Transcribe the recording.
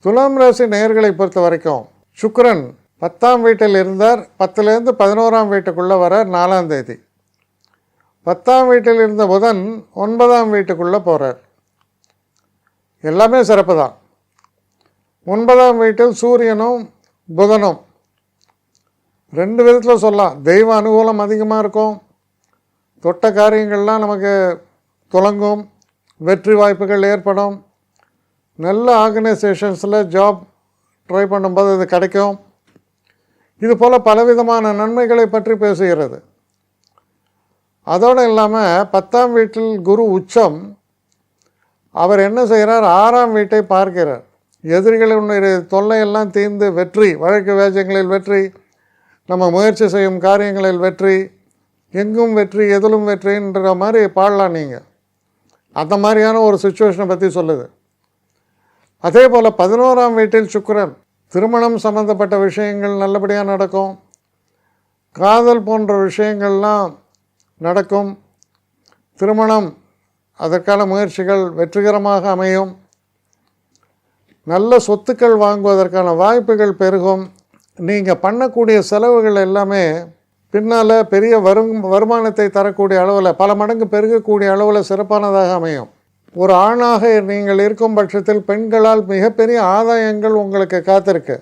துலாம் ராசி நேயர்களை பொறுத்த வரைக்கும் சுக்கிரன் 10ஆம் வீட்டில் இருந்தார். 10லேருந்து 11ஆம் வீட்டுக்குள்ளே வரார் 4ஆம் தேதி. 10ஆம் வீட்டில் இருந்த புதன் 9ஆம் வீட்டுக்குள்ளே போகிறார். எல்லாமே சிறப்பு தான். 9ஆம் வீட்டில் சூரியனும் புதனும் 2 விதத்தில் சொல்லலாம். தெய்வ அனுகூலம் அதிகமாக இருக்கும். தொட்ட காரியங்கள்லாம் நமக்கு துலங்கும். வெற்றி வாய்ப்புகள் ஏற்படும். நல்ல ஆர்கனைசேஷன்ஸில் ஜாப் ட்ரை பண்ணும்போது இது கிடைக்கும். இது போல் பலவிதமான நன்மைகளை பற்றி பேசுகிறது. அதோடு இல்லாமல் 10ஆம் வீட்டில் குரு உச்சம். அவர் என்ன செய்கிறார்? 6ஆம் வீட்டை பார்க்கிறார். எதிரிகளுடைய தொல்லையெல்லாம் தீர்ந்து வெற்றி, வழக்கு வேஜங்களில் வெற்றி, நம்ம முயற்சி செய்யும் காரியங்களில் வெற்றி, எங்கும் வெற்றி எதிலும் வெற்றின்ற மாதிரி பாடலாம் நீங்கள். அந்த மாதிரியான ஒரு சுச்சுவேஷனை பற்றி சொல்லுது. அதே போல் 11ஆம் வீட்டில் சுக்கிரன். திருமணம் சம்பந்தப்பட்ட விஷயங்கள் நல்லபடியாக நடக்கும். காதல் போன்ற விஷயங்கள்லாம் நடக்கும். திருமணம் அதற்கான முயற்சிகள் வெற்றிகரமாக அமையும். நல்ல சொத்துக்கள் வாங்குவதற்கான வாய்ப்புகள் பெருகும். நீங்கள் பண்ணக்கூடிய செலவுகள் எல்லாமே பின்னால் பெரிய வருமானத்தை தரக்கூடிய அளவில், பல மடங்கு பெருகக்கூடிய அளவில் சிறப்பானதாக அமையும். ஒரு ஆணாக நீங்கள் இருக்கும் பட்சத்தில் பெண்களால் மிகப்பெரிய ஆதாயங்கள் உங்களுக்கு காத்திருக்கு.